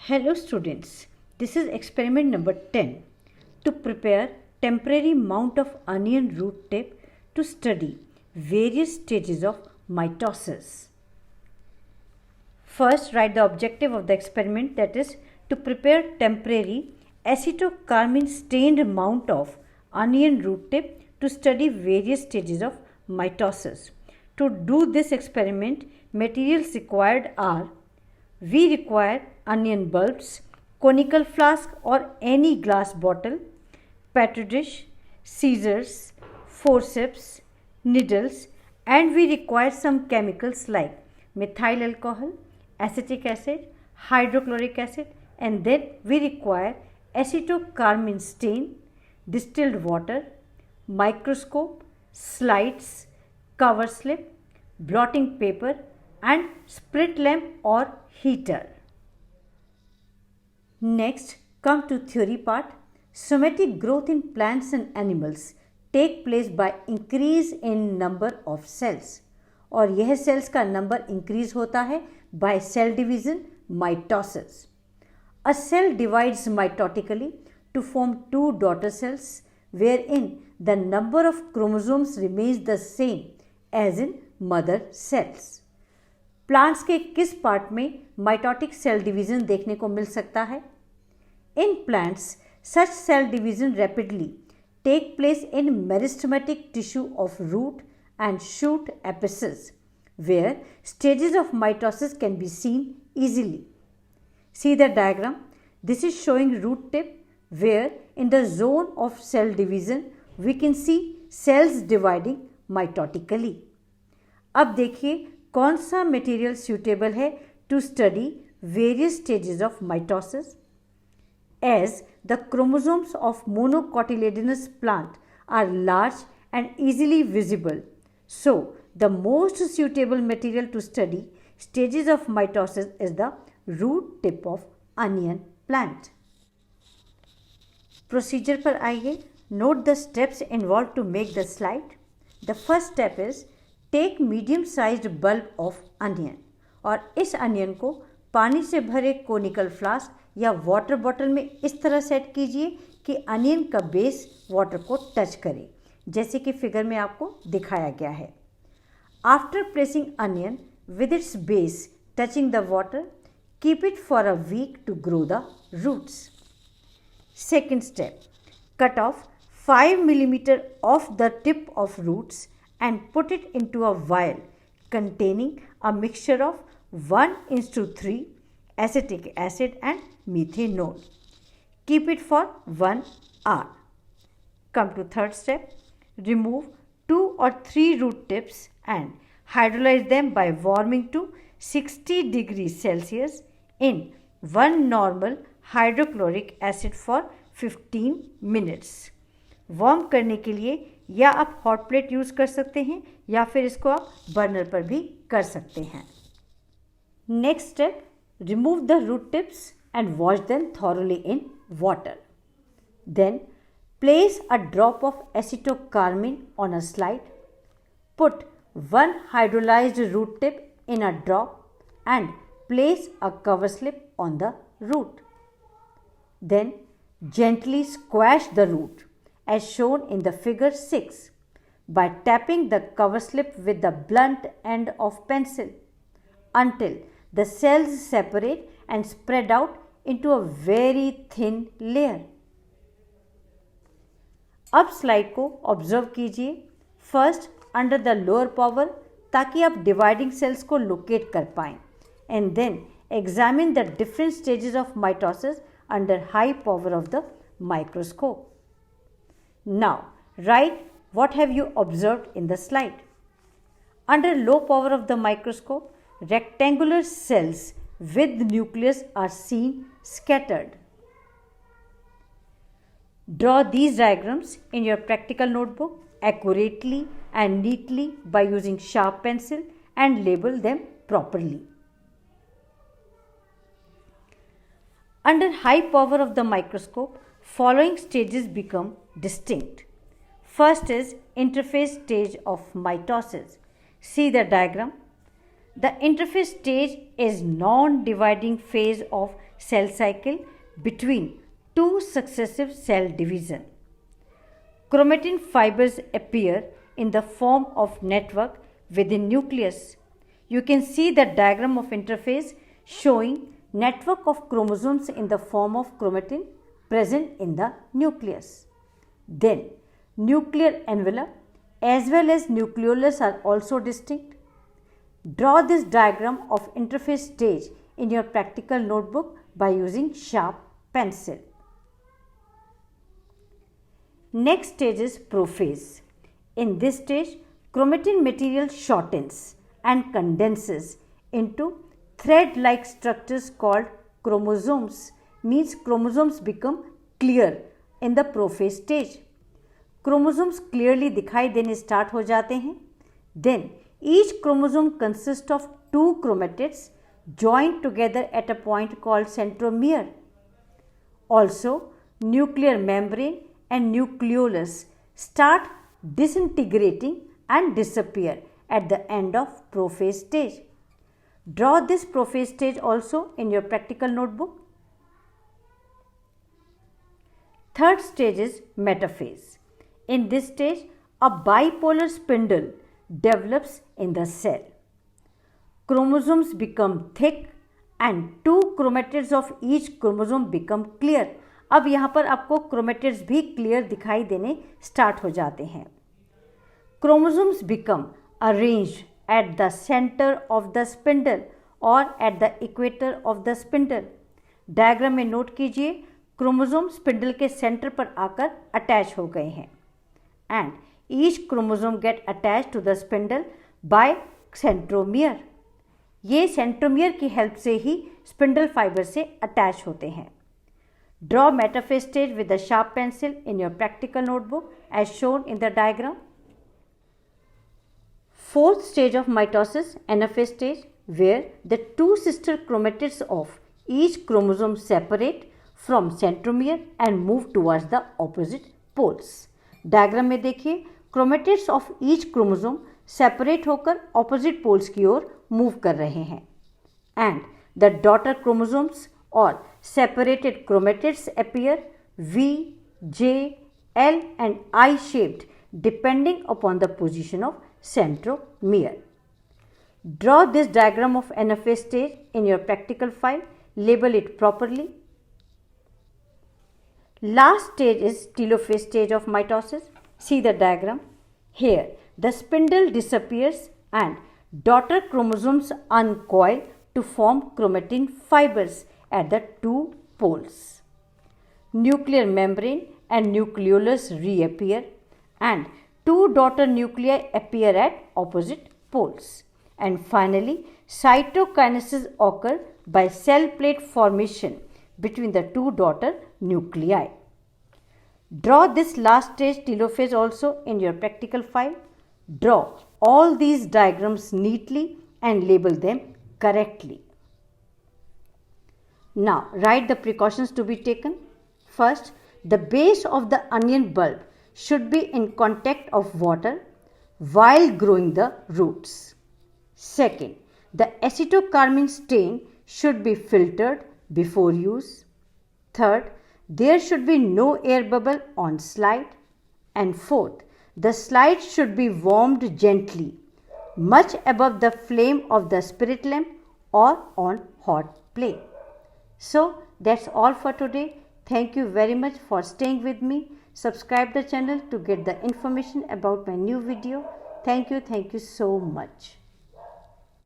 Hello students, this is experiment number 10 to prepare temporary mount of onion root tip to study various stages of mitosis. First, write the objective of the experiment, that is to prepare temporary acetocarmine stained mount of onion root tip to study various stages of mitosis. To do this experiment, materials required are: we require onion bulbs, conical flask or any glass bottle, petri dish, scissors, forceps, needles, and we require some chemicals like methyl alcohol, acetic acid, hydrochloric acid, and then we require acetocarmine stain, distilled water, microscope, slides, cover slip, blotting paper, and sprit lamp or heater. Next, come to theory part. Somatic growth in plants and animals take place by increase in number of cells, और यह cells का number increase होता है by cell division, mitosis. A cell divides mitotically to form two daughter cells, wherein the number of chromosomes remains the same as in mother cells. Plants के किस part में mitotic cell division देखने को मिल सकता है? In plants such cell division rapidly take place in meristematic tissue of root and shoot apices, where stages of mitosis can be seen easily. See the diagram. This is showing root tip, where in the zone of cell division we can see cells dividing mitotically. अब देखिए कौन सा material suitable है to study various stages of mitosis. As the chromosomes of monocotyledonous plant are large and easily visible, so the most suitable material to study stages of mitosis is the root tip of onion plant. Procedure पर आइए. Note the steps involved to make the slide. The first step is take medium sized bulb of onion, और इस onion को पानी से भरे conical flask या water bottle में इस तरह सेट कीजिए कि अनियन का बेस वाटर को टच करे, जैसे कि फिगर में आपको दिखाया गया है. After placing onion with its base touching the water, keep it for a week to grow the roots. Second step, cut off 5 millimeter of the tip of roots and put it into a vial containing a mixture of 1:3 acetic acid and methanol. Keep it for 1 hour. Come to third step. Remove 2 or 3 root tips and hydrolyze them by warming to 60 degrees Celsius in 1 normal hydrochloric acid for 15 minutes. Warm करने के लिए या आप hot plate use कर सकते हैं या फिर इसको आप बर्नर पर भी कर सकते हैं. Next step, remove the root tips and wash them thoroughly in water. Then place a drop of acetocarmine on a slide. Put 1 hydrolysed root tip in a drop and place a cover slip on the root. Then gently squash the root as shown in the figure 6 by tapping the cover slip with the blunt end of pencil until the cells separate and spread out into a very thin layer. अब slide को observe कीजिए. First under the lower power, ताकि आप dividing cells को locate कर पाएं, and then examine the different stages of mitosis under high power of the microscope. Now, write what have you observed in the slide. Under low power of the microscope, rectangular cells with nucleus are seen scattered. Draw these diagrams in your practical notebook accurately and neatly by using sharp pencil and label them properly. Under high power of the microscope, following stages become distinct. First is interphase stage of mitosis. See the diagram. The interphase stage is non-dividing phase of cell cycle between two successive cell division. Chromatin fibers appear in the form of network within nucleus. You can see the diagram of interphase showing network of chromosomes in the form of chromatin present in the nucleus. Then nuclear envelope as well as nucleolus are also distinct. Draw this diagram of interphase stage in your practical notebook by using sharp pencil. Next stage is prophase. In this stage, chromatin material shortens and condenses into thread-like structures called chromosomes. Means chromosomes become clear in the prophase stage. Chromosomes clearly दिखाई देने start हो जाते हैं. Then each chromosome consists of two chromatids joined together at a point called centromere. Also, nuclear membrane and nucleolus start disintegrating and disappear at the end of prophase stage. Draw this prophase stage also in your practical notebook. Third stage is metaphase. In this stage, a bipolar spindle develops in the cell. Chromosomes become thick and two chromatids of each chromosome become clear. अब यहाँ पर आपको chromatids भी clear दिखाई देने start हो जाते हैं. Chromosomes become arranged at the center of the spindle or at the equator of the spindle. Diagram में note कीजिए chromosome spindle के center पर आकर attach हो गए हैं and each chromosome get attached to the spindle by centromere. ये centromere की help से ही spindle fiber से attach होते हैं. Draw metaphase stage with a sharp pencil in your practical notebook as shown in the diagram. Fourth stage of mitosis, Anaphase stage, where the two sister chromatids of each chromosome separate from centromere and move towards the opposite poles. Diagram में देखिए chromatids of each chromosome separate होकर opposite poles की ओर move कर रहे हैं and the daughter chromosomes or separated chromatids appear V, J, L and I shaped depending upon the position of centromere. Draw this diagram of Anaphase stage in your practical file. Label it properly. Last stage is Telophase stage of mitosis. See the diagram. Here the spindle disappears and daughter chromosomes uncoil to form chromatin fibers at the two poles. Nuclear membrane and nucleolus reappear and two daughter nuclei appear at opposite poles. And finally, cytokinesis occurs by cell plate formation between the two daughter nuclei. Draw this last stage telophase also in your practical file. Draw all these diagrams neatly and label them correctly. Now, write the precautions to be taken. First, the base of the onion bulb should be in contact of water while growing the roots. Second, the acetocarmine stain should be filtered before use. Third, there should be no air bubble on slide. And fourth, the slide should be warmed gently, much above the flame of the spirit lamp or on hot plate. So that's all for today. Thank you very much for staying with me. Subscribe the channel to get the information about my new video. Thank you so much.